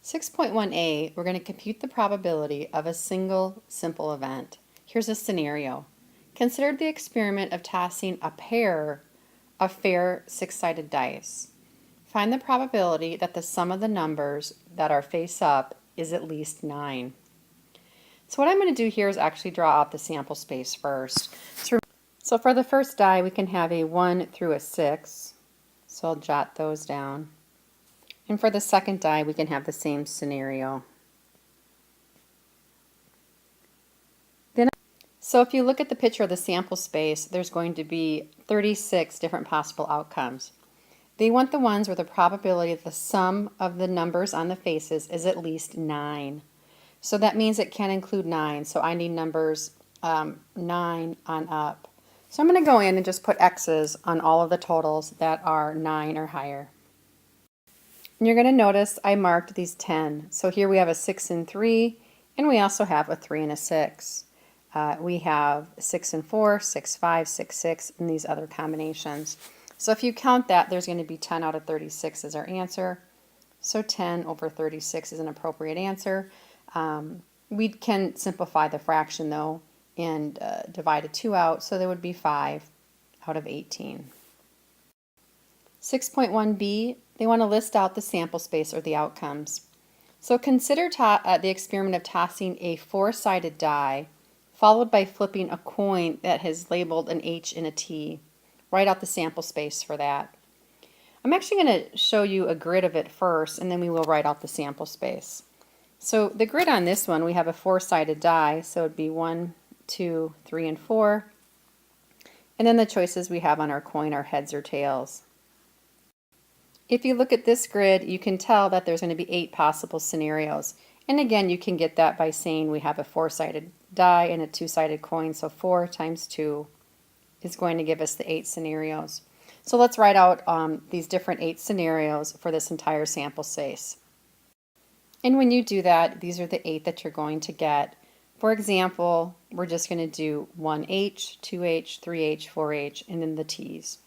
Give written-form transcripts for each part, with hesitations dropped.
6.1a, we're going to compute the probability of a single simple event. Here's a scenario. Consider the experiment of tossing a pair of fair six-sided dice. Find the probability that the sum of the numbers that are face up is at least 9. So what I'm going to do here is actually draw out the sample space first. So for the first die, we can have a 1 through a 6. So I'll jot those down. And for the second die, we can have the same scenario. So if you look at the picture of the sample space, there's going to be 36 different possible outcomes. They want the ones where the probability of the sum of the numbers on the faces is at least 9. So that means it can include 9. So I need numbers 9 on up. So I'm going to go in and just put X's on all of the totals that are 9 or higher. And you're going to notice I marked these 10. So here we have a 6 and 3, and we also have a 3 and a 6. We have 6 and 4, 6, 5, 6, 6, and these other combinations. So if you count that, there's going to be 10 out of 36 as our answer. So 10 over 36 is an appropriate answer. We can simplify the fraction though and divide a 2 out, so there would be 5 out of 18. 6.1b, they want to list out the sample space or the outcomes. So consider the experiment of tossing a four-sided die followed by flipping a coin that has labeled an H and a T. Write out the sample space for that. I'm actually going to show you a grid of it first, and then we will write out the sample space. So the grid on this one, we have a four-sided die, so it would be 1, 2, 3, and 4. And then the choices we have on our coin are heads or tails. If you look at this grid, you can tell that there's going to be 8 possible scenarios. And again, you can get that by saying we have a four-sided die and a two-sided coin, so 4 times 2 is going to give us the 8 scenarios. So let's write out these different 8 scenarios for this entire sample space. And when you do that, these are the 8 that you're going to get. For example, we're just going to do 1H, 2H, 3H, 4H, and then the T's.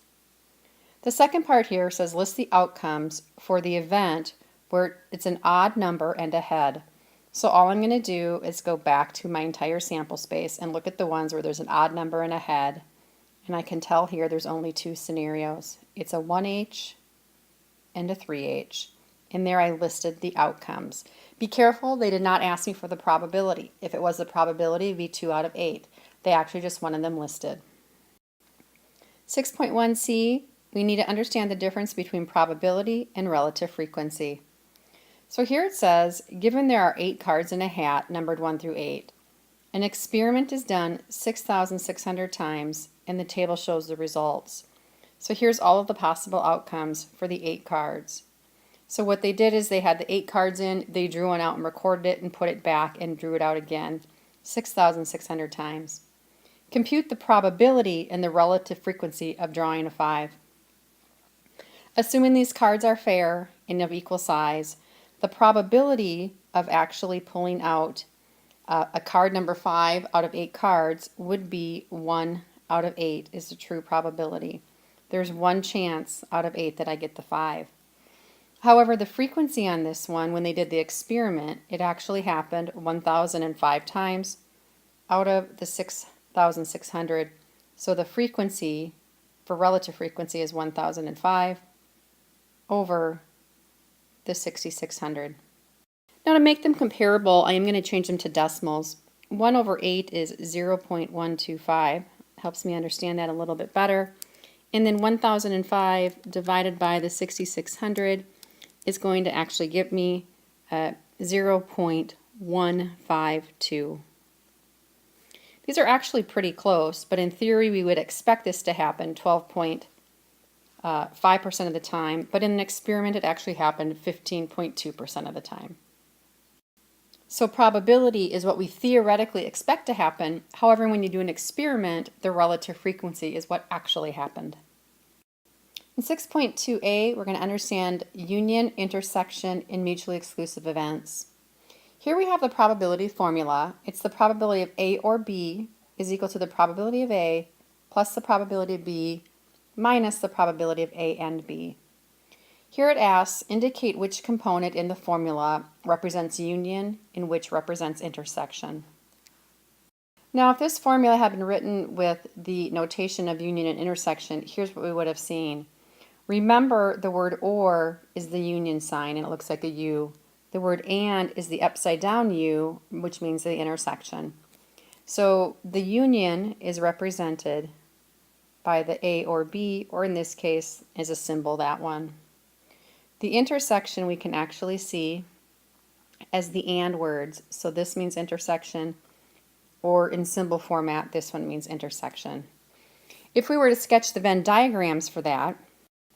The second part here says list the outcomes for the event where it's an odd number and a head. So all I'm going to do is go back to my entire sample space and look at the ones where there's an odd number and a head. And I can tell here there's only 2 scenarios. It's a 1H and a 3H. And there I listed the outcomes. Be careful, they did not ask me for the probability. If it was the probability, it would be 2 out of 8. They actually just wanted them listed. 6.1c, we need to understand the difference between probability and relative frequency. So here it says, given there are 8 cards in a hat numbered 1 through 8, an experiment is done 6,600 times and the table shows the results. So here's all of the possible outcomes for the 8 cards. So what they did is they had the 8 cards in, they drew one out and recorded it and put it back and drew it out again 6,600 times. Compute the probability and the relative frequency of drawing a 5. Assuming these cards are fair and of equal size, the probability of actually pulling out a card number 5 out of 8 cards would be 1 out of 8 is the true probability. There's 1 chance out of 8 that I get the 5. However, the frequency on this one, when they did the experiment, it actually happened 1,005 times out of the 6,600. So the frequency for relative frequency is 1,005 over the 6,600. Now to make them comparable, I am going to change them to decimals. 1 over 8 is 0.125. Helps me understand that a little bit better. And then 1,005 divided by the 6,600 is going to actually give me 0.152. These are actually pretty close, but in theory we would expect this to happen 12.5% of the time, but in an experiment it actually happened 15.2% of the time. So probability is what we theoretically expect to happen. However, when you do an experiment, the relative frequency is what actually happened. In 6.2a, we're going to understand union, intersection, and mutually exclusive events. Here we have the probability formula. It's the probability of A or B is equal to the probability of A plus the probability of B minus the probability of A and B. Here it asks, indicate which component in the formula represents union and which represents intersection. Now, if this formula had been written with the notation of union and intersection, here's what we would have seen. Remember, the word or is the union sign, and it looks like a U. The word and is the upside down U, which means the intersection. So the union is represented by the A or B, or in this case, is a symbol, that one. The intersection we can actually see as the and words. So this means intersection, or in symbol format, this one means intersection. If we were to sketch the Venn diagrams for that,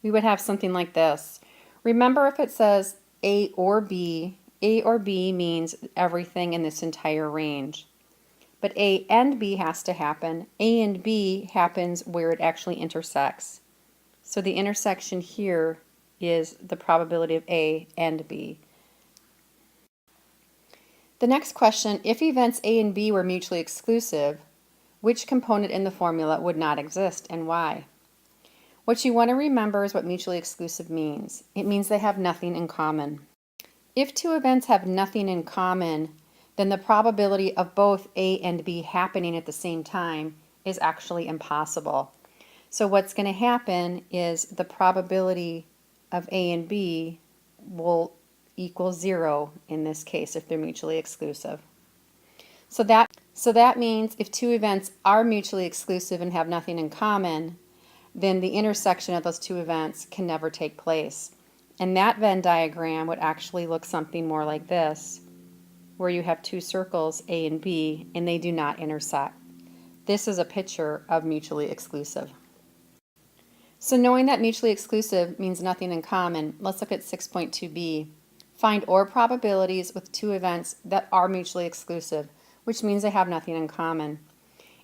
we would have something like this. Remember, if it says A or B means everything in this entire range. But A and B has to happen. A and B happens where it actually intersects. So the intersection here is the probability of A and B. The next question, if events A and B were mutually exclusive, which component in the formula would not exist and why? What you want to remember is what mutually exclusive means. It means they have nothing in common. If two events have nothing in common, then the probability of both A and B happening at the same time is actually impossible. So what's going to happen is the probability of A and B will equal 0 in this case if they're mutually exclusive. So that means if two events are mutually exclusive and have nothing in common, then the intersection of those two events can never take place. And that Venn diagram would actually look something more like this, where you have two circles, A and B, and they do not intersect. This is a picture of mutually exclusive. So knowing that mutually exclusive means nothing in common, let's look at 6.2b. Find OR probabilities with two events that are mutually exclusive, which means they have nothing in common.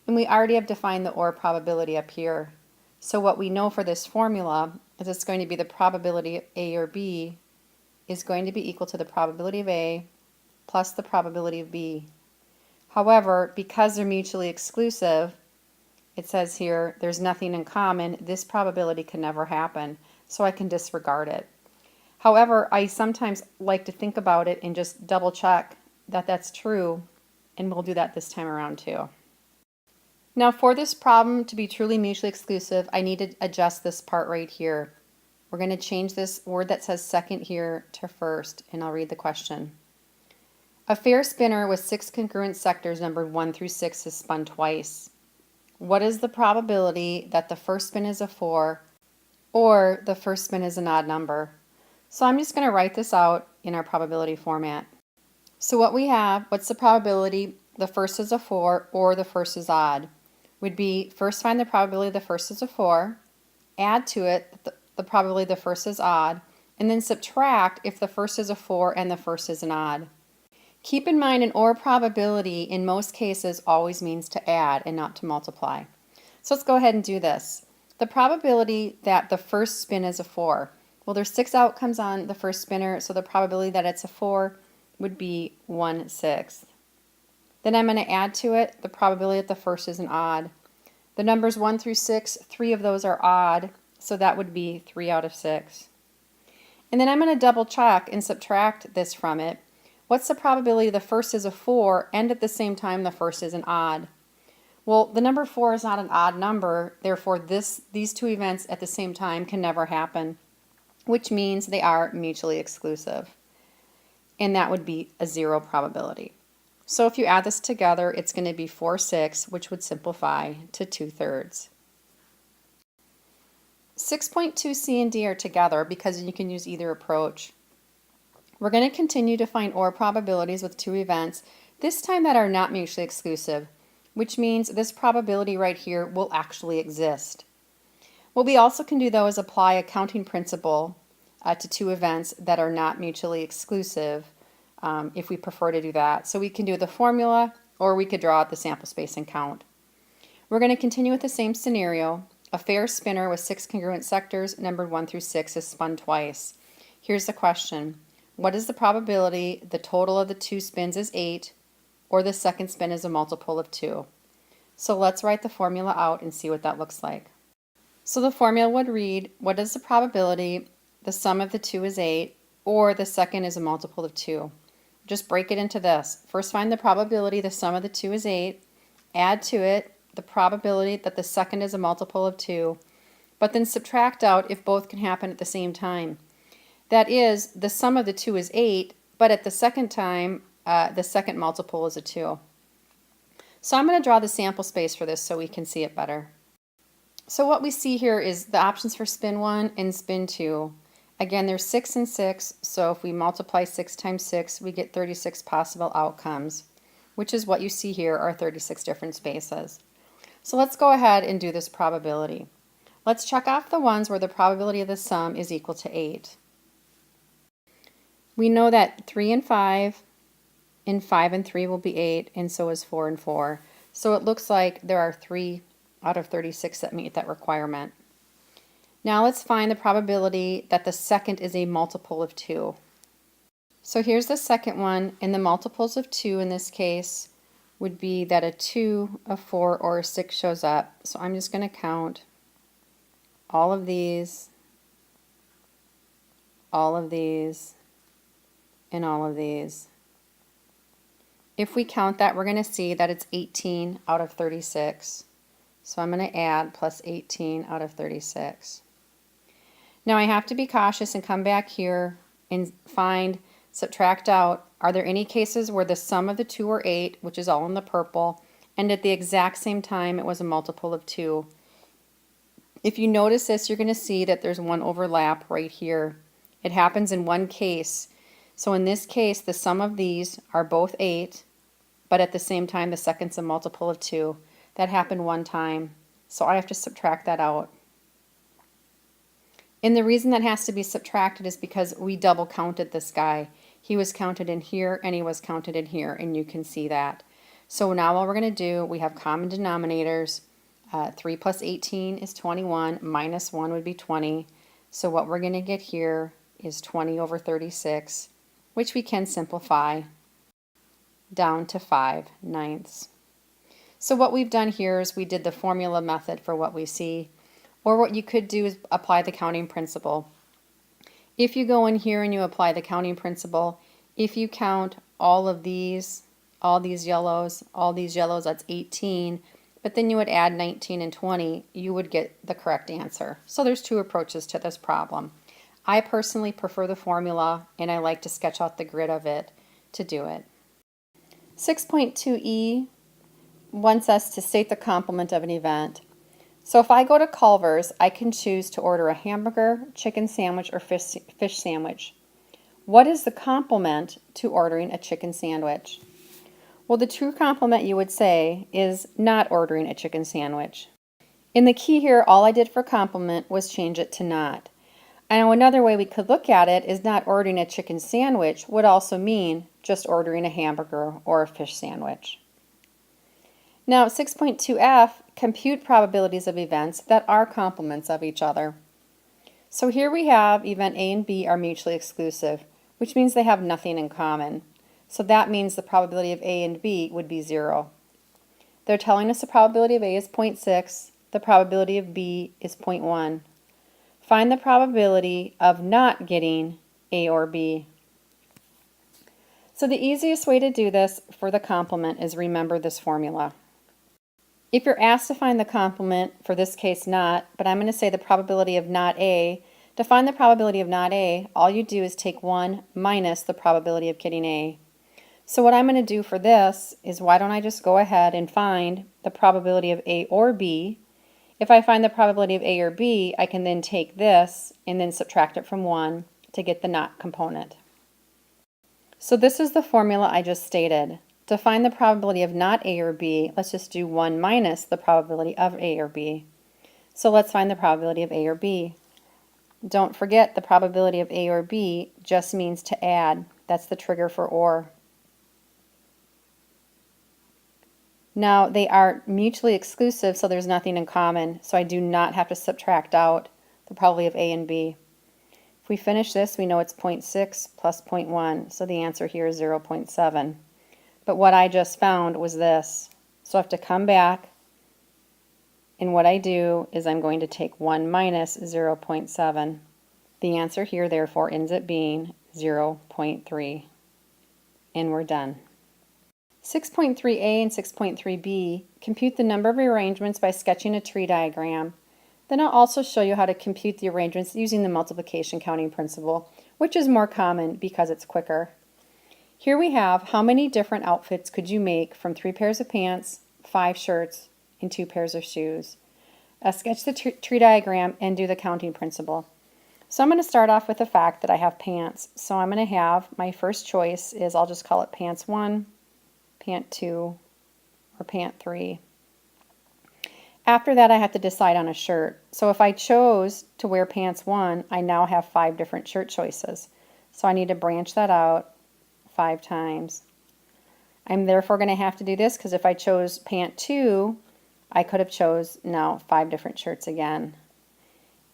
And we already have defined the OR probability up here. So what we know for this formula is it's going to be the probability of A or B is going to be equal to the probability of A plus the probability of B. However, because they're mutually exclusive, it says here there's nothing in common, this probability can never happen, so I can disregard it. However, I sometimes like to think about it and just double check that that's true, and we'll do that this time around too. Now for this problem to be truly mutually exclusive, I need to adjust this part right here. We're going to change this word that says second here to first, and I'll read the question. A fair spinner with 6 congruent sectors numbered 1 through 6 is spun twice. What is the probability that the first spin is a 4 or the first spin is an odd number? So I'm just going to write this out in our probability format. So what we have, what's the probability the first is a 4 or the first is odd? Would be first find the probability the first is a 4, add to it the probability the first is odd, and then subtract if the first is a 4 and the first is an odd. Keep in mind an OR probability in most cases always means to add and not to multiply. So let's go ahead and do this. The probability that the first spin is a 4. Well, there's 6 outcomes on the first spinner, so the probability that it's a 4 would be 1/6. Then I'm going to add to it the probability that the first is an odd. The numbers 1 through 6, 3 of those are odd, so that would be 3 out of 6. And then I'm going to double check and subtract this from it. What's the probability the first is a 4 and at the same time the first is an odd? Well, the number 4 is not an odd number, therefore these two events at the same time can never happen, which means they are mutually exclusive. And that would be a 0 probability. So if you add this together, it's going to be 4/6, which would simplify to 2/3. 6.2c and d are together because you can use either approach. We're going to continue to find OR probabilities with two events, this time that are not mutually exclusive, which means this probability right here will actually exist. What we also can do though is apply a counting principle to two events that are not mutually exclusive if we prefer to do that. So we can do the formula or we could draw out the sample space and count. We're going to continue with the same scenario. A fair spinner with 6 congruent sectors numbered 1 through 6 is spun twice. Here's the question. What is the probability the total of the two spins is 8 or the second spin is a multiple of 2? So let's write the formula out and see what that looks like. So the formula would read, what is the probability the sum of the two is 8, or the second is a multiple of 2. Just break it into this. First find the probability the sum of the two is 8, add to it the probability that the second is a multiple of 2, but then subtract out if both can happen at the same time. That is, the sum of the two is 8, but at the second time, the second multiple is a 2. So I'm going to draw the sample space for this so we can see it better. So what we see here is the options for spin 1 and spin 2. Again, there's 6 and 6, so if we multiply 6 times 6, we get 36 possible outcomes, which is what you see here are 36 different spaces. So let's go ahead and do this probability. Let's check off the ones where the probability of the sum is equal to 8. We know that 3 and 5 and 5 and 3 will be 8, and so is 4 and 4. So it looks like there are 3 out of 36 that meet that requirement. Now let's find the probability that the second is a multiple of 2. So here's the second one, and the multiples of 2 in this case would be that a 2, a 4, or a 6 shows up. So I'm just going to count all of these, all of these, and all of these. If we count that, we're going to see that it's 18 out of 36. So I'm going to add plus 18 out of 36. Now I have to be cautious and come back here and subtract out, are there any cases where the sum of the two are 8, which is all in the purple, and at the exact same time it was a multiple of 2? If you notice this, you're going to see that there's one overlap right here. It happens in one case. So in this case, the sum of these are both 8, but at the same time the second's a multiple of 2. That happened one time, so I have to subtract that out. And the reason that has to be subtracted is because we double counted this guy. He was counted in here and he was counted in here, and you can see that. So now what we're going to do, we have common denominators. 3 plus 18 is 21, minus 1 would be 20. So what we're going to get here is 20 over 36, which we can simplify down to 5/9. So what we've done here is we did the formula method for what we see. Or what you could do is apply the counting principle. If you go in here and you apply the counting principle, if you count all these yellows, that's 18, but then you would add 19 and 20, you would get the correct answer. So there's two approaches to this problem. I personally prefer the formula, and I like to sketch out the grid of it to do it. 6.2e wants us to state the complement of an event. So if I go to Culver's, I can choose to order a hamburger, chicken sandwich, or fish sandwich. What is the complement to ordering a chicken sandwich? Well, the true complement, you would say, is not ordering a chicken sandwich. In the key here, all I did for complement was change it to not. I know another way we could look at it is not ordering a chicken sandwich would also mean just ordering a hamburger or a fish sandwich. Now 6.2f, compute probabilities of events that are complements of each other. So here we have event A and B are mutually exclusive, which means they have nothing in common. So that means the probability of A and B would be 0. They're telling us the probability of A is 0.6, the probability of B is 0.1. Find the probability of not getting A or B. So the easiest way to do this for the complement is remember this formula. If you're asked to find the complement, for this case not, but I'm going to say the probability of not A, to find the probability of not A, all you do is take 1 minus the probability of getting A. So what I'm going to do for this is, why don't I just go ahead and find the probability of A or B. If I find the probability of A or B, I can then take this and then subtract it from 1 to get the not component. So this is the formula I just stated. To find the probability of not A or B, let's just do 1 minus the probability of A or B. So let's find the probability of A or B. Don't forget, the probability of A or B just means to add. That's the trigger for OR. Now they are mutually exclusive, so there's nothing in common, so I do not have to subtract out the probability of A and B. If we finish this, we know it's 0.6 plus 0.1, so the answer here is 0.7. But what I just found was this. So I have to come back, and what I do is I'm going to take 1 minus 0.7. The answer here, therefore, ends up being 0.3. And we're done. 6.3a and 6.3b, compute the number of arrangements by sketching a tree diagram. Then I'll also show you how to compute the arrangements using the multiplication counting principle, which is more common because it's quicker. Here we have how many different outfits could you make from 3 pairs of pants, 5 shirts, and 2 pairs of shoes. Sketch the tree diagram and do the counting principle. So I'm going to start off with the fact that I have pants. So I'm going to have, my first choice is, I'll just call it pants 1, pant 2, or pant 3. After that, I have to decide on a shirt. So if I chose to wear pants 1, I now have 5 different shirt choices. So I need to branch that out 5 times. I'm therefore going to have to do this because if I chose pant 2, I could have chose now 5 different shirts again.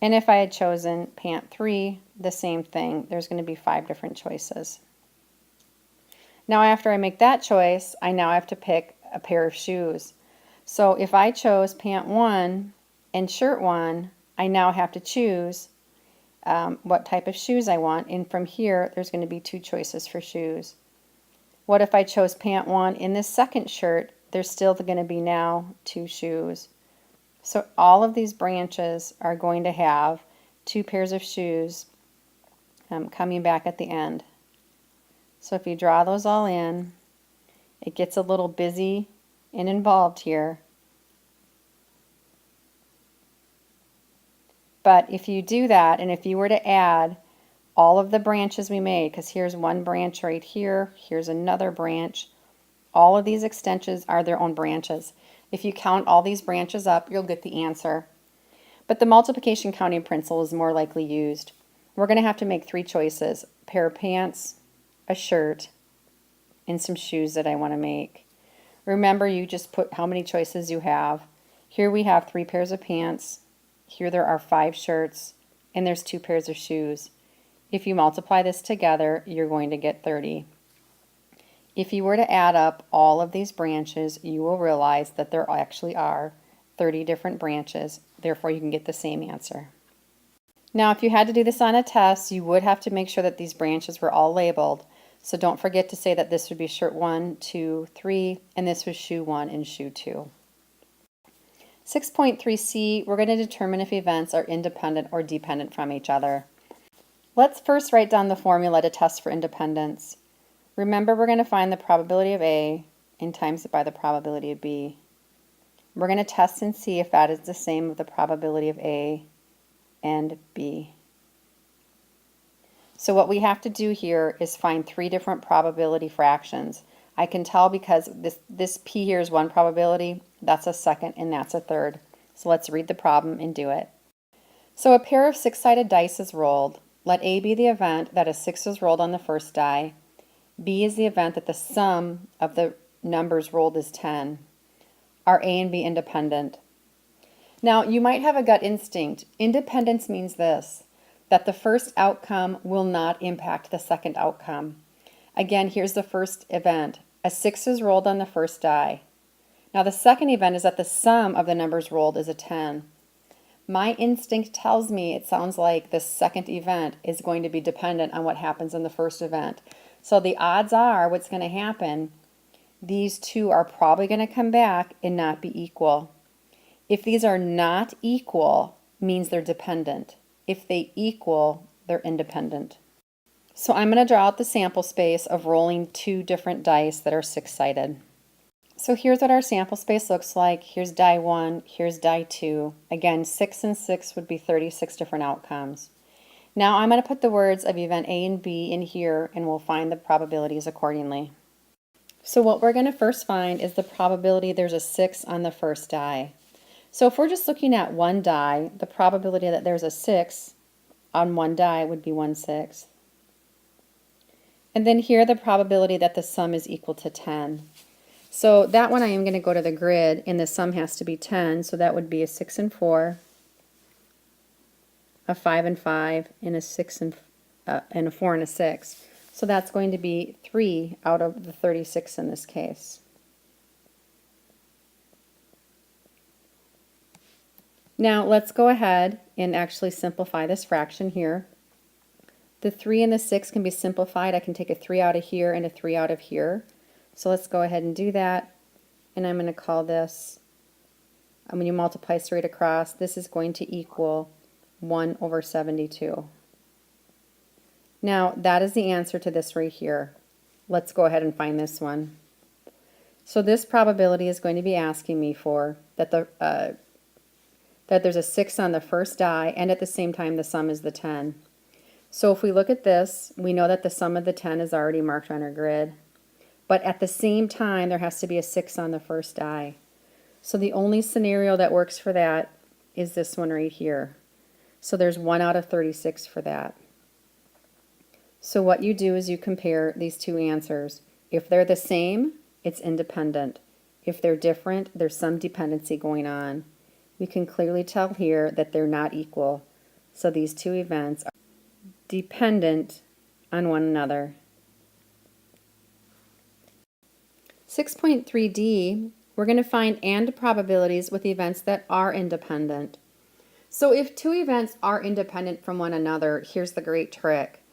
And if I had chosen pant 3, the same thing. There's going to be 5 different choices. Now after I make that choice, I now have to pick a pair of shoes. So if I chose pant 1 and shirt 1, I now have to choose what type of shoes I want. And from here, there's going to be 2 choices for shoes. What if I chose pant 1 in this second shirt? There's still going to be now 2 shoes. So all of these branches are going to have 2 pairs of shoes coming back at the end. So if you draw those all in, it gets a little busy and involved here. But if you do that, and if you were to add all of the branches we made, because here's one branch right here, here's another branch, all of these extensions are their own branches. If you count all these branches up, you'll get the answer. But the multiplication counting principle is more likely used. We're going to have to make 3 choices: a pair of pants, a shirt, and some shoes that I want to make. Remember, you just put how many choices you have. Here we have 3 pairs of pants. Here there are 5 shirts, and there's 2 pairs of shoes. If you multiply this together, you're going to get 30. If you were to add up all of these branches, you will realize that there actually are 30 different branches. Therefore, you can get the same answer. Now, if you had to do this on a test, you would have to make sure that these branches were all labeled. So don't forget to say that this would be shirt 1, 2, 3, and this was shoe 1 and shoe 2. 6.3c, we're going to determine if events are independent or dependent from each other. Let's first write down the formula to test for independence. Remember, we're going to find the probability of A and times it by the probability of B. We're going to test and see if that is the same with the probability of A and B. So what we have to do here is find 3 different probability fractions. I can tell because this P here is one probability, that's a second, and that's a third. So let's read the problem and do it. So a pair of 6-sided dice is rolled. Let A be the event that a 6 is rolled on the first die. B is the event that the sum of the numbers rolled is 10. Are A and B independent? Now, you might have a gut instinct. Independence means this, that the first outcome will not impact the second outcome. Again, here's the first event. A 6 is rolled on the first die. Now, the second event is that the sum of the numbers rolled is a 10. My instinct tells me it sounds like the second event is going to be dependent on what happens in the first event. So the odds are what's going to happen, these 2 are probably going to come back and not be equal. If these are not equal, means they're dependent. If they equal, they're independent. So I'm going to draw out the sample space of rolling 2 different dice that are 6-sided. So here's what our sample space looks like. Here's die 1, here's die 2. Again, 6 and 6 would be 36 different outcomes. Now I'm going to put the words of event A and B in here, and we'll find the probabilities accordingly. So what we're going to first find is the probability there's a 6 on the first die. So if we're just looking at one die, the probability that there's a 6 on one die would be 1/6. And then here the probability that the sum is equal to 10. So that one I am going to go to the grid, and the sum has to be 10, so that would be a 6 and 4, a 5 and 5, and a 6 and a 4 and a 6. So that's going to be 3 out of the 36 in this case. Now let's go ahead and actually simplify this fraction here. The 3 and the 6 can be simplified. I can take a 3 out of here and a 3 out of here. So let's go ahead and do that. And I'm going to call this, when you multiply straight across, this is going to equal 1 over 72. Now, that is the answer to this right here. Let's go ahead and find this one. So this probability is going to be asking me for that there's a 6 on the first die, and at the same time the sum is the 10. So if we look at this, we know that the sum of the 10 is already marked on our grid. But at the same time, there has to be a 6 on the first die. So the only scenario that works for that is this one right here. So there's 1 out of 36 for that. So what you do is you compare these two answers. If they're the same, it's independent. If they're different, there's some dependency going on. We can clearly tell here that they're not equal. So these two events are dependent on one another. 6.3d, we're going to find AND probabilities with events that are independent. So if two events are independent from one another, here's the great trick.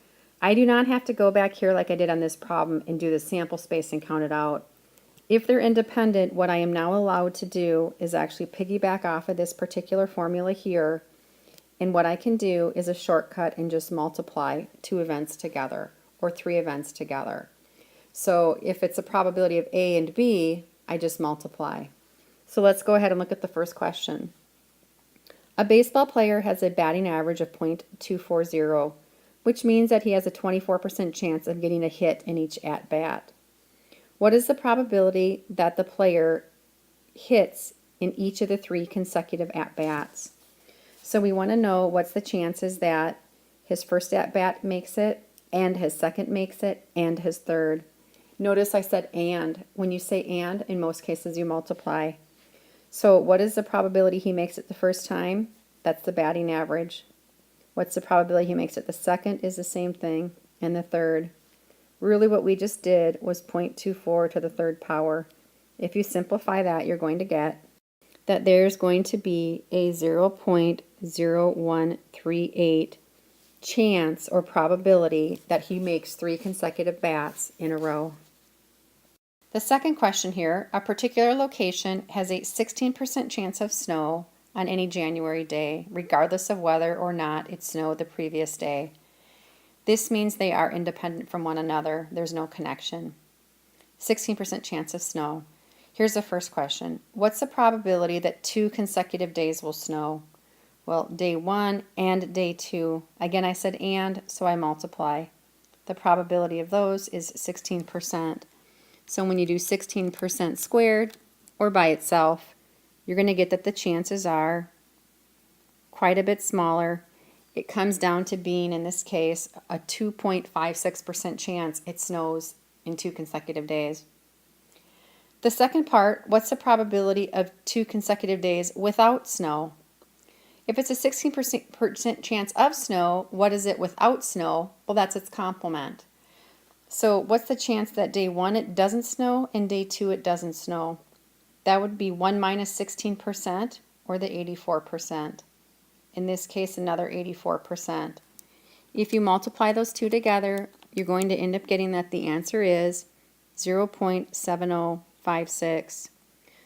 I do not have to go back here like I did on this problem and do the sample space and count it out. If they're independent, what I am now allowed to do is actually piggyback off of this particular formula here, and what I can do is a shortcut and just multiply two events together or three events together. So if it's a probability of A and B, I just multiply. So let's go ahead and look at the first question. A baseball player has a batting average of .240, which means that he has a 24% chance of getting a hit in each at-bat. What is the probability that the player hits in each of the 3 consecutive at-bats? So we want to know what's the chances that his first at-bat makes it, and his second makes it, and his third. Notice I said and. When you say and, in most cases you multiply. So what is the probability he makes it the first time? That's the batting average. What's the probability he makes it the second is the same thing, and the third. Really what we just did was 0.24 to the third power. If you simplify that, you're going to get that there's going to be a 0.0138 chance or probability that he makes 3 consecutive bats in a row. The second question here, a particular location has a 16% chance of snow on any January day, regardless of whether or not it snowed the previous day. This means they are independent from one another. There's no connection. 16% chance of snow. Here's the first question. What's the probability that 2 consecutive days will snow? Well, day 1 and day 2. Again, I said and, so I multiply. The probability of those is 16%. So when you do 16% squared, or by itself, you're going to get that the chances are quite a bit smaller. It comes down to being, in this case, a 2.56% chance it snows in 2 consecutive days. The second part, what's the probability of 2 consecutive days without snow? If it's a 16% chance of snow, what is it without snow? Well, that's its complement. So what's the chance that day 1 it doesn't snow and day 2 it doesn't snow? That would be 1 minus 16% or the 84%. In this case, another 84%. If you multiply those two together, you're going to end up getting that the answer is 0.7056.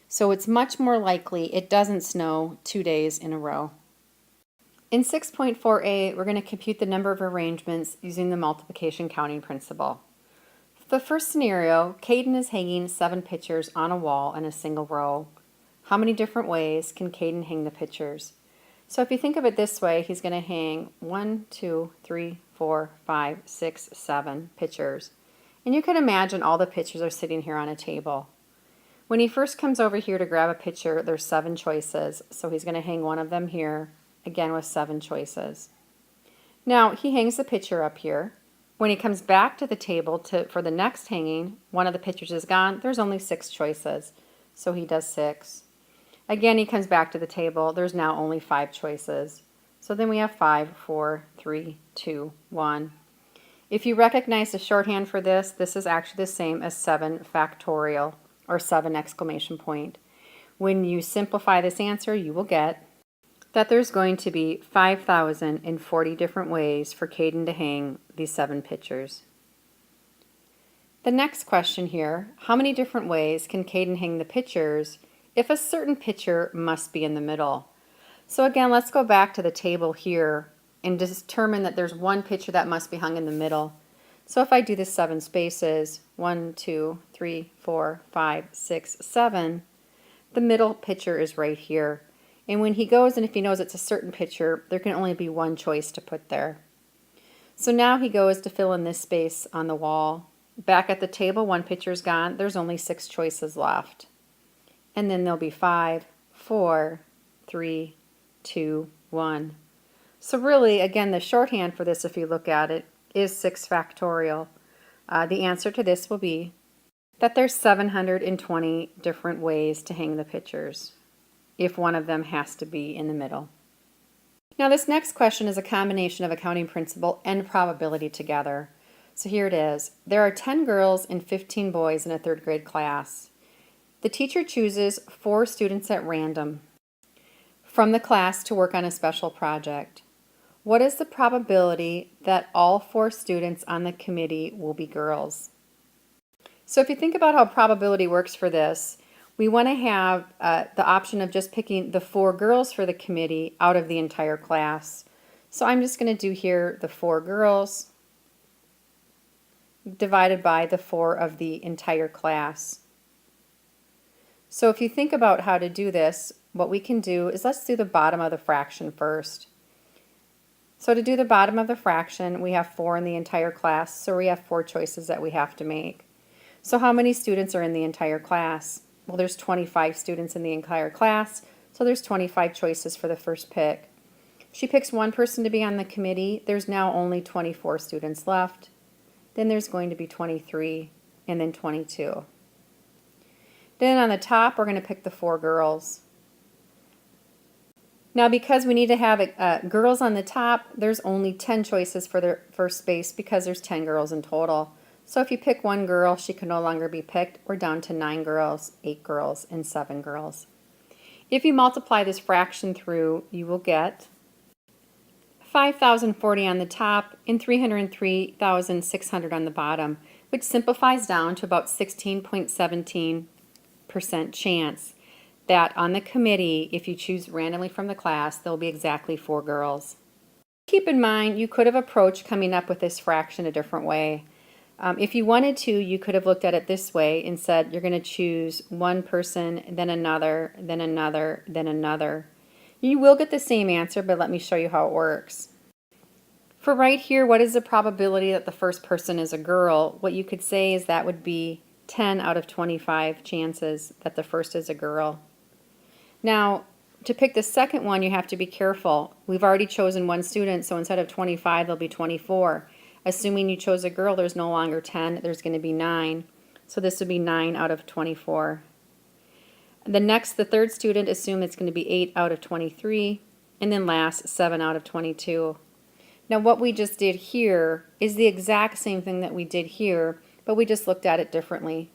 So it's much more likely it doesn't snow 2 days in a row. In 6.4a, we're going to compute the number of arrangements using the multiplication counting principle. For the first scenario, Caden is hanging 7 pictures on a wall in a single row. How many different ways can Caden hang the pictures? So if you think of it this way, he's going to hang 1, 2, 3, 4, 5, 6, 7 pictures. And you can imagine all the pictures are sitting here on a table. When he first comes over here to grab a picture, there's 7 choices. So he's going to hang one of them here, again with 7 choices. Now he hangs the picture up here. When he comes back to the table for the next hanging, one of the pictures is gone. There's only 6 choices. So he does 6. Again, he comes back to the table. There's now only 5 choices. So then we have 5, 4, 3, 2, 1. If you recognize the shorthand for this, this is actually the same as 7 factorial, or 7 exclamation point. When you simplify this answer, you will get that there's going to be 5,040 different ways for Caden to hang these 7 pictures. The next question here, how many different ways can Caden hang the pictures if a certain picture must be in the middle? So again, let's go back to the table here and determine that there's one picture that must be hung in the middle. So if I do the 7 spaces, 1, 2, 3, 4, 5, 6, 7, the middle picture is right here. And when he goes and if he knows it's a certain picture, there can only be one choice to put there. So now he goes to fill in this space on the wall. Back at the table, one picture is gone. There's only 6 choices left. And then there'll be 5, 4, 3, 2, 1. So really, again, the shorthand for this, if you look at it, is 6 factorial. The answer to this will be that there's 720 different ways to hang the pictures, if one of them has to be in the middle. Now this next question is a combination of accounting principle and probability together. So here it is. There are 10 girls and 15 boys in a 3rd grade class. The teacher chooses 4 students at random from the class to work on a special project. What is the probability that all 4 students on the committee will be girls? So if you think about how probability works for this, we want to have the option of just picking the 4 girls for the committee out of the entire class. So I'm just going to do here the 4 girls divided by the 4 of the entire class. So if you think about how to do this, what we can do is let's do the bottom of the fraction first. So to do the bottom of the fraction, we have 4 in the entire class, so we have 4 choices that we have to make. So how many students are in the entire class? Well, there's 25 students in the entire class, so there's 25 choices for the first pick. She picks one person to be on the committee. There's now only 24 students left. Then there's going to be 23, and then 22. Then on the top, we're going to pick the 4 girls. Now because we need to have girls on the top, there's only 10 choices for the first space because there's 10 girls in total. So if you pick 1 girl, she can no longer be picked. We're down to 9 girls, 8 girls, and 7 girls. If you multiply this fraction through, you will get 5,040 on the top and 303,600 on the bottom, which simplifies down to about 16.17% chance that on the committee, if you choose randomly from the class, there will be exactly 4 girls. Keep in mind, you could have approached coming up with this fraction a different way. If you wanted to, you could have looked at it this way and said you're going to choose one person, then another, then another, then another. You will get the same answer, but let me show you how it works. For right here, what is the probability that the first person is a girl? What you could say is that would be 10 out of 25 chances that the first is a girl. Now, to pick the second one, you have to be careful. We've already chosen 1 student, so instead of 25, there'll be 24. Assuming you chose a girl, there's no longer 10, there's going to be 9. So this would be 9 out of 24. The third student, assume it's going to be 8 out of 23. And then last, 7 out of 22. Now what we just did here is the exact same thing that we did here, but we just looked at it differently.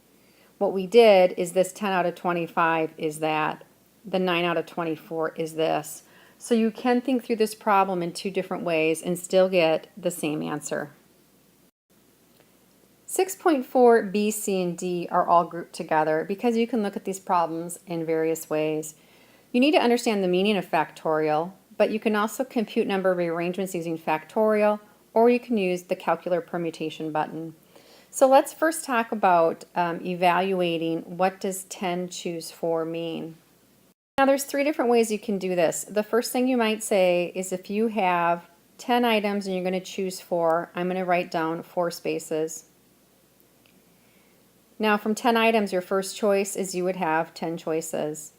What we did is this 10 out of 25 is that. The 9 out of 24 is this. So you can think through this problem in 2 different ways and still get the same answer. 6.4, B, C, and D are all grouped together because you can look at these problems in various ways. You need to understand the meaning of factorial, but you can also compute number rearrangements using factorial, or you can use the calculator permutation button. So let's first talk about evaluating what does 10 choose 4 mean. Now there's 3 different ways you can do this. The first thing you might say is if you have 10 items and you're going to choose 4, I'm going to write down 4 spaces. Now from 10 items, your first choice is you would have 10 choices.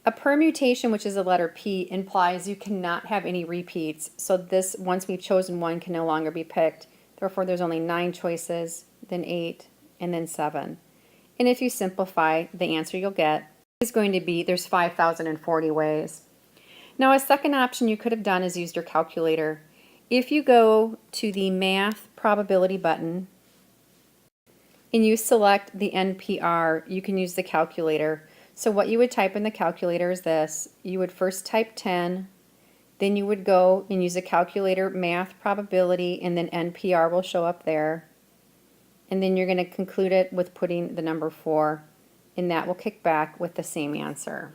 A permutation, which is a letter P, implies you cannot have any repeats. So this, once we've chosen 1, can no longer be picked. Therefore, there's only 9 choices, then 8, and then 7. And if you simplify, the answer you'll get is going to be there's 5,040 ways. Now a second option you could have done is used your calculator. If you go to the Math Probability button and you select the NPR, you can use the calculator. So what you would type in the calculator is this. You would first type 10, then you would go and use a calculator math probability, and then NPR will show up there. And then you're going to conclude it with putting the number 4, and that will kick back with the same answer.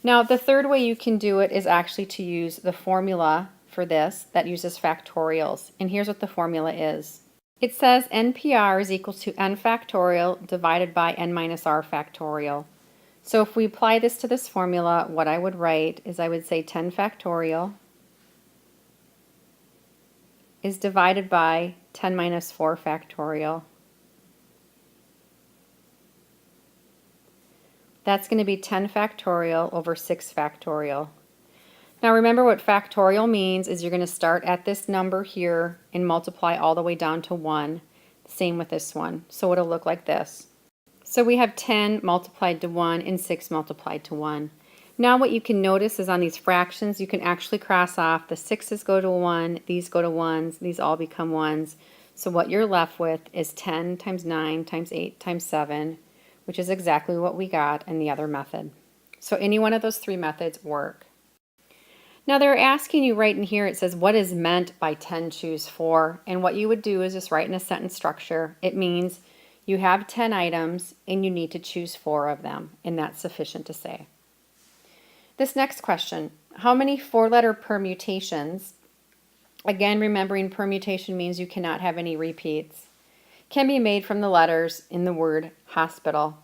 Now, the third way you can do it is actually to use the formula for this that uses factorials. And here's what the formula is. It says NPR is equal to n factorial divided by n minus r factorial. So if we apply this to this formula, what I would write is I would say 10 factorial is divided by 10 minus 4 factorial. That's going to be 10 factorial over 6 factorial. Now remember, what factorial means is you're going to start at this number here and multiply all the way down to 1. Same with this one. So it'll look like this. So we have 10 multiplied to 1 and 6 multiplied to 1. Now what you can notice is on these fractions, you can actually cross off. The 6's go to 1, these go to 1s, these all become 1s. So what you're left with is 10 times 9 times 8 times 7, which is exactly what we got in the other method. So any one of those three methods work. Now they're asking you right in here, it says what is meant by 10 choose 4, and what you would do is just write in a sentence structure. It means you have 10 items and you need to choose 4 of them, and that's sufficient to say. This next question, how many 4-letter permutations, again remembering permutation means you cannot have any repeats, can be made from the letters in the word hospital?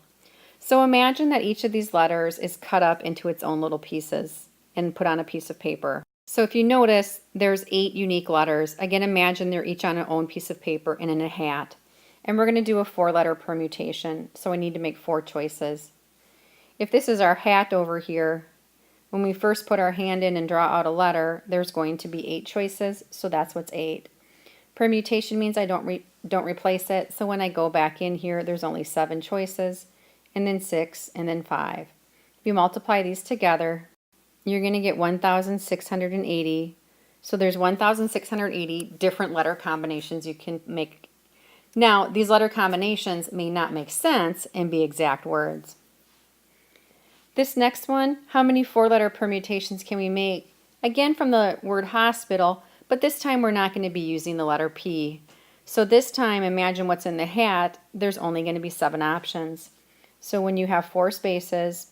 So imagine that each of these letters is cut up into its own little pieces and put on a piece of paper. So if you notice, there's 8 unique letters. Again, imagine they're each on their own piece of paper and in a hat. And we're going to do a 4-letter permutation, so I need to make 4 choices. If this is our hat over here, when we first put our hand in and draw out a letter, there's going to be 8 choices, so that's what's 8. Permutation means I don't replace it, so when I go back in here, there's only 7 choices, and then 6, and then 5. If you multiply these together, you're going to get 1,680. So there's 1,680 different letter combinations you can make. Now, these letter combinations may not make sense and be exact words. This next one, how many 4-letter permutations can we make? Again, from the word hospital, but this time we're not going to be using the letter P. So this time, imagine what's in the hat. There's only going to be 7 options. So when you have 4 spaces,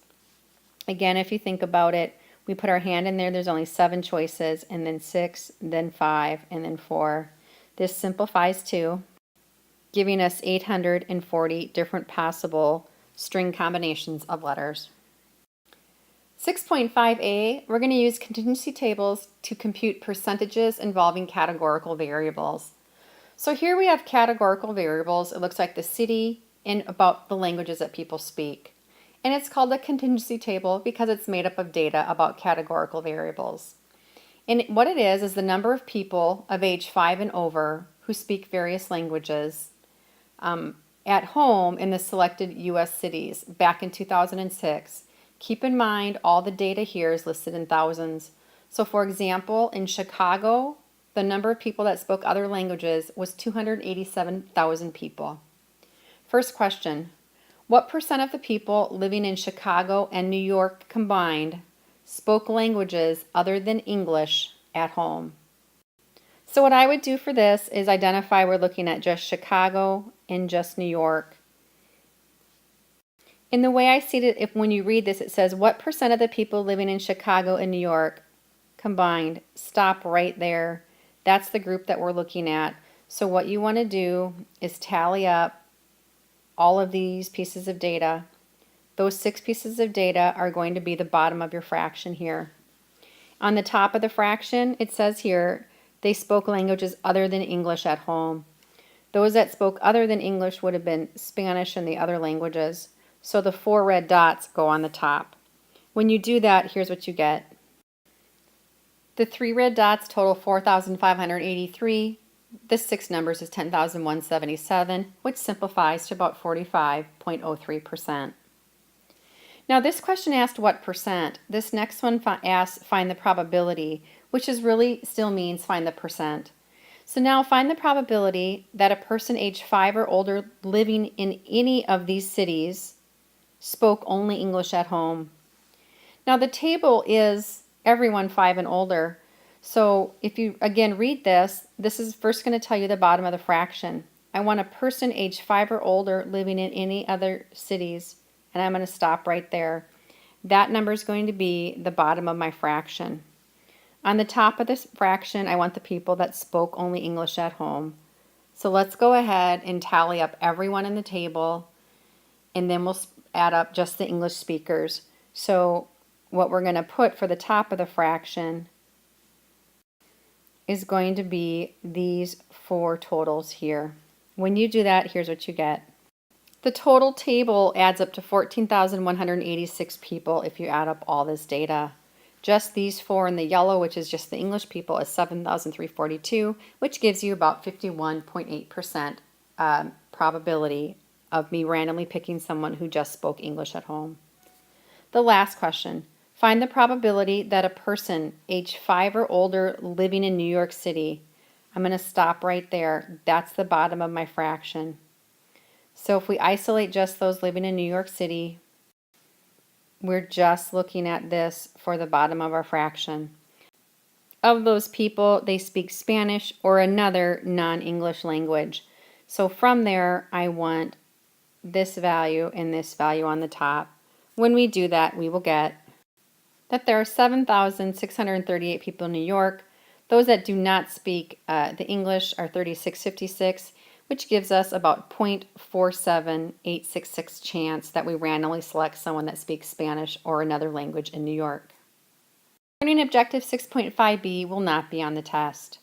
again, if you think about it, we put our hand in there, there's only 7 choices, and then 6, then 5, and then 4. This simplifies to giving us 840 different possible string combinations of letters. 6.5a, we're going to use contingency tables to compute percentages involving categorical variables. So here we have categorical variables. It looks like the city and about the languages that people speak. And it's called a contingency table because it's made up of data about categorical variables. And what it is the number of people of age 5 and over who speak various languages at home in the selected U.S. cities back in 2006. Keep in mind all the data here is listed in thousands. So for example, in Chicago, the number of people that spoke other languages was 287,000 people. First question, what percent of the people living in Chicago and New York combined spoke languages other than English at home? So what I would do for this is identify we're looking at just Chicago and just New York. In the way I see it, when you read this, it says, what percent of the people living in Chicago and New York combined? Stop right there. That's the group that we're looking at. So what you want to do is tally up all of these pieces of data. Those 6 pieces of data are going to be the bottom of your fraction here. On the top of the fraction, it says here, they spoke languages other than English at home. Those that spoke other than English would have been Spanish and the other languages. So the 4 red dots go on the top. When you do that, here's what you get. The 3 red dots total 4,583. The 6 numbers is 10,177, which simplifies to about 45.03%. Now this question asked what percent. This next one asks find the probability, which is really still means find the percent. So now find the probability that a person age 5 or older living in any of these cities spoke only English at home. Now the table is everyone 5 and older. So if you again read this, this is first going to tell you the bottom of the fraction. I want a person age 5 or older living in any other cities, and I'm going to stop right there. That number is going to be the bottom of my fraction. On the top of this fraction, I want the people that spoke only English at home. So let's go ahead and tally up everyone in the table, and then we'll add up just the English speakers. So what we're going to put for the top of the fraction is going to be these 4 totals here. When you do that, here's what you get. The total table adds up to 14,186 people if you add up all this data. Just these 4 in the yellow, which is just the English people, is 7,342, which gives you about 51.8% probability of me randomly picking someone who just spoke English at home. The last question. Find the probability that a person age 5 or older living in New York City. I'm going to stop right there. That's the bottom of my fraction. So if we isolate just those living in New York City, we're just looking at this for the bottom of our fraction. Of those people, they speak Spanish or another non-English language. So from there, I want this value and this value on the top. When we do that, we will get that there are 7,638 people in New York. Those that do not speak the English are 3,656, which gives us about 0.47866 chance that we randomly select someone that speaks Spanish or another language in New York. Learning Objective 6.5b will not be on the test.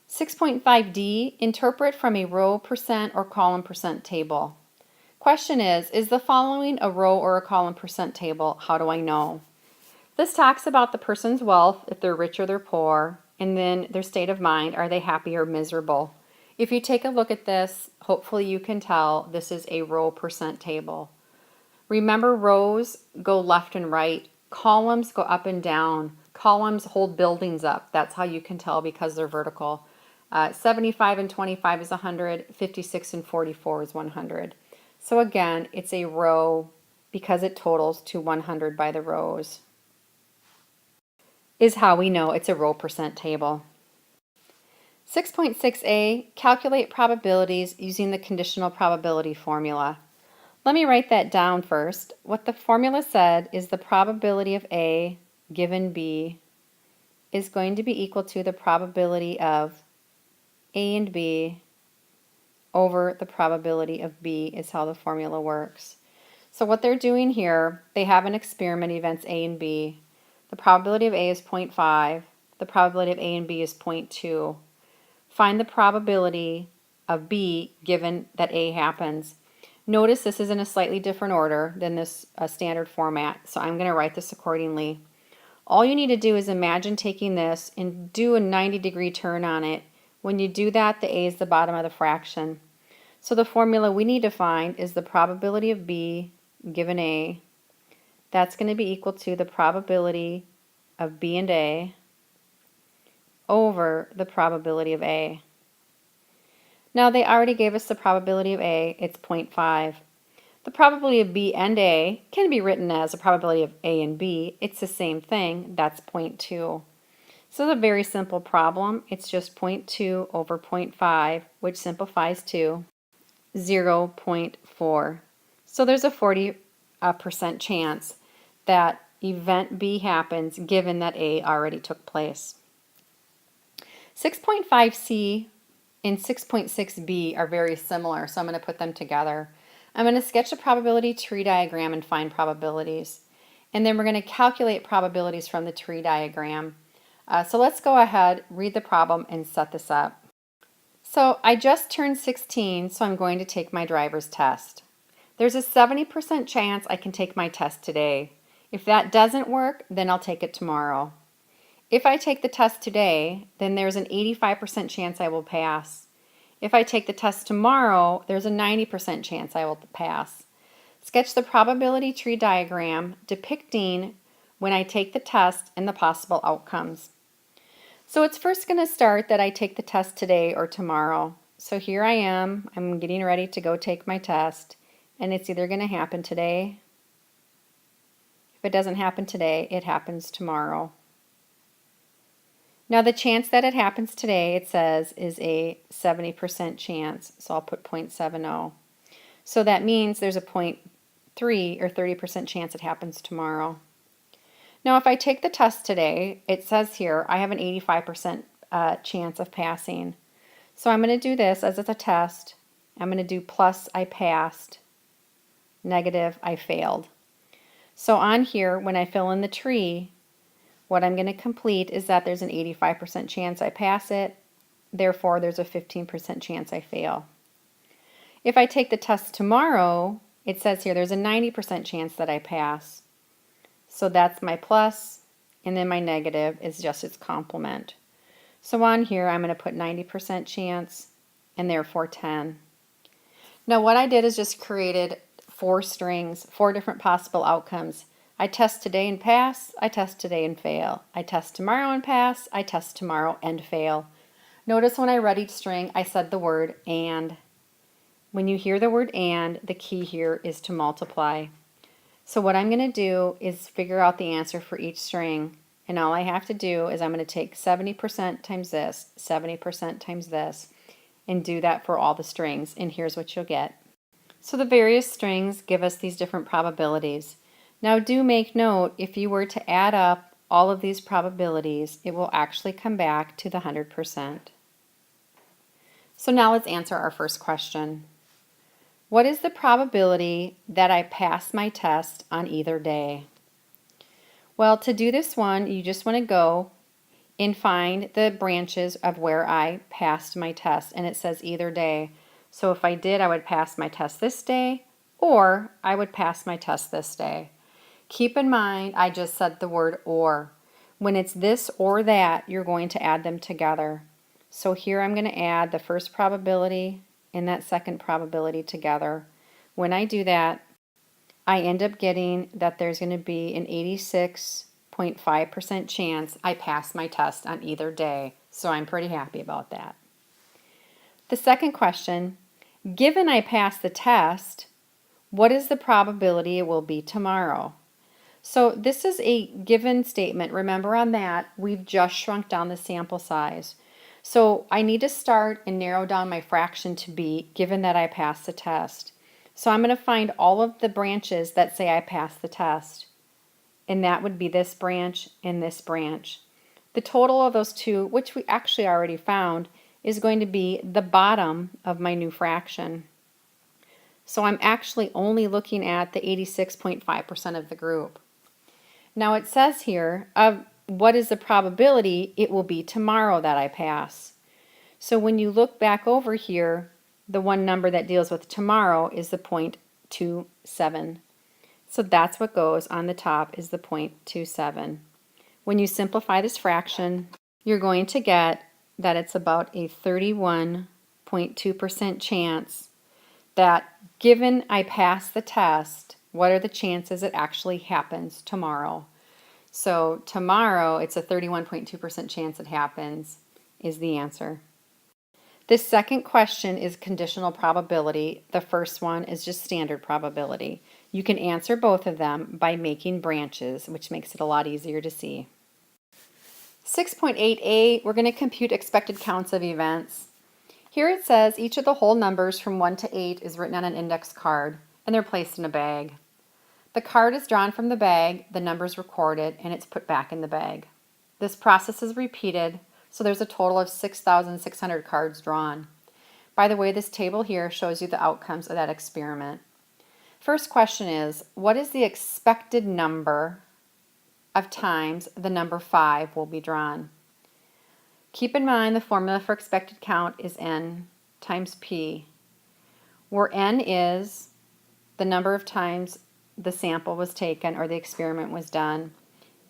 6.5d, interpret from a row percent or column percent table. Question is the following a row or a column percent table? How do I know? This talks about the person's wealth, if they're rich or they're poor, and then their state of mind, are they happy or miserable? If you take a look at this, hopefully you can tell this is a row percent table. Remember, rows go left and right, columns go up and down, columns hold buildings up. That's how you can tell because they're vertical. 75 and 25 is 100, 56 and 44 is 100. So again, it's a row because it totals to 100 by the rows. Is how we know it's a row percent table. 6.6a, calculate probabilities using the conditional probability formula. Let me write that down first. What the formula said is the probability of A given B is going to be equal to the probability of A and B over the probability of B is how the formula works. So what they're doing here, they have an experiment, events A and B. The probability of A is 0.5. The probability of A and B is 0.2. Find the probability of B given that A happens. Notice this is in a slightly different order than this standard format, so I'm going to write this accordingly. All you need to do is imagine taking this and do a 90-degree turn on it. When you do that, the A is the bottom of the fraction. So the formula we need to find is the probability of B given A. That's going to be equal to the probability of B and A over the probability of A. Now they already gave us the probability of A, it's 0.5. The probability of B and A can be written as the probability of A and B. It's the same thing, that's 0.2. So it's a very simple problem. It's just 0.2 over 0.5, which simplifies to 0.4. So there's a 40% chance that event B happens given that A already took place. 6.5c and 6.6b are very similar, so I'm going to put them together. I'm going to sketch a probability tree diagram and find probabilities. And then we're going to calculate probabilities from the tree diagram. So let's go ahead, read the problem, and set this up. So I just turned 16, so I'm going to take my driver's test. There's a 70% chance I can take my test today. If that doesn't work, then I'll take it tomorrow. If I take the test today, then there's an 85% chance I will pass. If I take the test tomorrow, there's a 90% chance I will pass. Sketch the probability tree diagram depicting when I take the test and the possible outcomes. So it's first going to start that I take the test today or tomorrow. So here I am, I'm getting ready to go take my test, and it's either going to happen today If it doesn't happen today, it happens tomorrow. Now the chance that it happens today, it says, is a 70% chance, so I'll put 0.70. So that means there's a 0.3 or 30% chance it happens tomorrow. Now if I take the test today, it says here I have an 85% chance of passing. So I'm going to do this as it's a test. I'm going to do plus I passed, negative I failed. So on here, when I fill in the tree, what I'm going to complete is that there's an 85% chance I pass it, therefore there's a 15% chance I fail. If I take the test tomorrow, it says here there's a 90% chance that I pass. So that's my plus, and then my negative is just its complement. So on here I'm going to put 90% chance, and therefore 10. Now what I did is just created 4 strings, 4 different possible outcomes. I test today and pass, I test today and fail. I test tomorrow and pass, I test tomorrow and fail. Notice when I read each string, I said the word and. When you hear the word and, the key here is to multiply. So what I'm going to do is figure out the answer for each string. And all I have to do is I'm going to take 70% times this, 70% times this, and do that for all the strings. And here's what you'll get. So the various strings give us these different probabilities. Now do make note, if you were to add up all of these probabilities, it will actually come back to the 100%. So now let's answer our first question. What is the probability that I pass my test on either day? Well, to do this one, you just want to go and find the branches of where I passed my test, and it says either day. So if I did, I would pass my test this day, or I would pass my test this day. Keep in mind, I just said the word or. When it's this or that, you're going to add them together. So here I'm going to add the first probability and that second probability together. When I do that, I end up getting that there's going to be an 86.5% chance I pass my test on either day. So I'm pretty happy about that. The second question, given I pass the test, what is the probability it will be tomorrow? So this is a given statement. Remember on that, we've just shrunk down the sample size. So I need to start and narrow down my fraction to be given that I passed the test. So I'm going to find all of the branches that say I passed the test. And that would be this branch and this branch. The total of those two, which we actually already found, is going to be the bottom of my new fraction. So I'm actually only looking at the 86.5% of the group. Now it says here, what is the probability it will be tomorrow that I pass? So when you look back over here, the one number that deals with tomorrow is the 0.27. So that's what goes on the top, is the 0.27. When you simplify this fraction, you're going to get that it's about a 31.2% chance that given I pass the test, what are the chances it actually happens tomorrow? So tomorrow, it's a 31.2% chance it happens, is the answer. This second question is conditional probability. The first one is just standard probability. You can answer both of them by making branches, which makes it a lot easier to see. 6.8a, we're going to compute expected counts of events. Here it says each of the whole numbers from 1 to 8 is written on an index card, and they're placed in a bag. The card is drawn from the bag, the number is recorded, and it's put back in the bag. This process is repeated, so there's a total of 6,600 cards drawn. By the way, this table here shows you the outcomes of that experiment. First question is, what is the expected number of times the number 5 will be drawn? Keep in mind the formula for expected count is n times p, where n is the number of times the sample was taken or the experiment was done,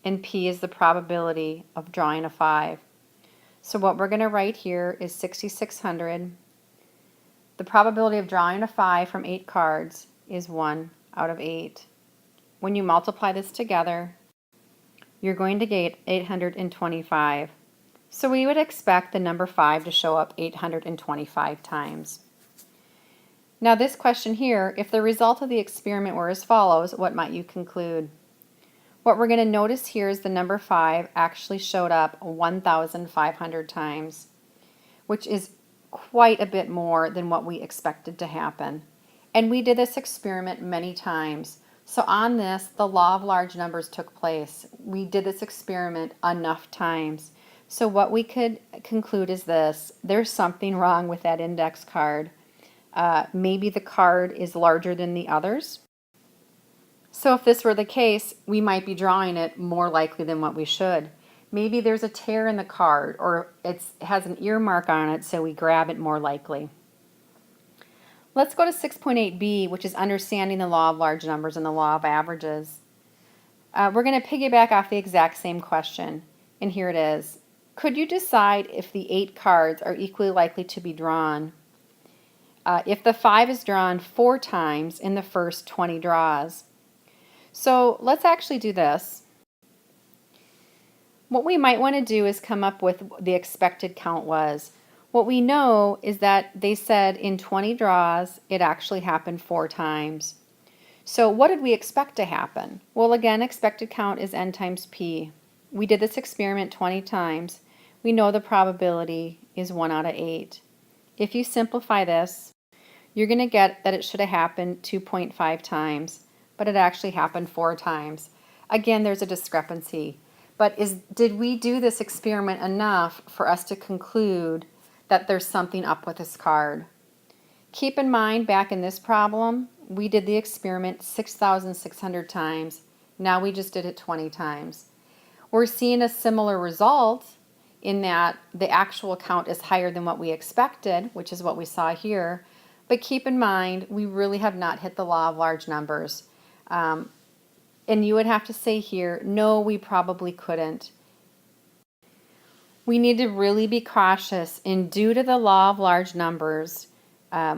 and p is the probability of drawing a 5. So what we're going to write here is 6,600. The probability of drawing a 5 from 8 cards is 1 out of 8. When you multiply this together, you're going to get 825. So we would expect the number 5 to show up 825 times. Now this question here, if the result of the experiment were as follows, what might you conclude? What we're going to notice here is the number 5 actually showed up 1,500 times, which is quite a bit more than what we expected to happen. And we did this experiment many times. So on this, the law of large numbers took place. We did this experiment enough times. So what we could conclude is this: there's something wrong with that index card. Maybe the card is larger than the others. So if this were the case, we might be drawing it more likely than what we should. Maybe there's a tear in the card, or it has an earmark on it, so we grab it more likely. Let's go to 6.8b, which is understanding the law of large numbers and the law of averages. We're going to piggyback off the exact same question, and here it is. Could you decide if the 8 cards are equally likely to be drawn if the 5 is drawn 4 times in the first 20 draws? So let's actually do this. What we might want to do is come up with the expected count was. What we know is that they said in 20 draws, it actually happened 4 times. So what did we expect to happen? Well, again, expected count is n times p. We did this experiment 20 times. We know the probability is 1 out of 8. If you simplify this, you're going to get that it should have happened 2.5 times, but it actually happened 4 times. Again, there's a discrepancy. But did we do this experiment enough for us to conclude that there's something up with this card? Keep in mind, back in this problem, we did the experiment 6,600 times. Now we just did it 20 times. We're seeing a similar result in that the actual count is higher than what we expected, which is what we saw here. But keep in mind, we really have not hit the law of large numbers. And you would have to say here, no, we probably couldn't. We need to really be cautious, and due to the law of large numbers,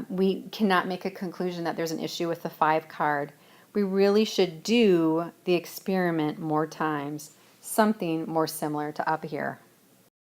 we cannot make a conclusion that there's an issue with the 5 card. We really should do the experiment more times, something more similar to up here.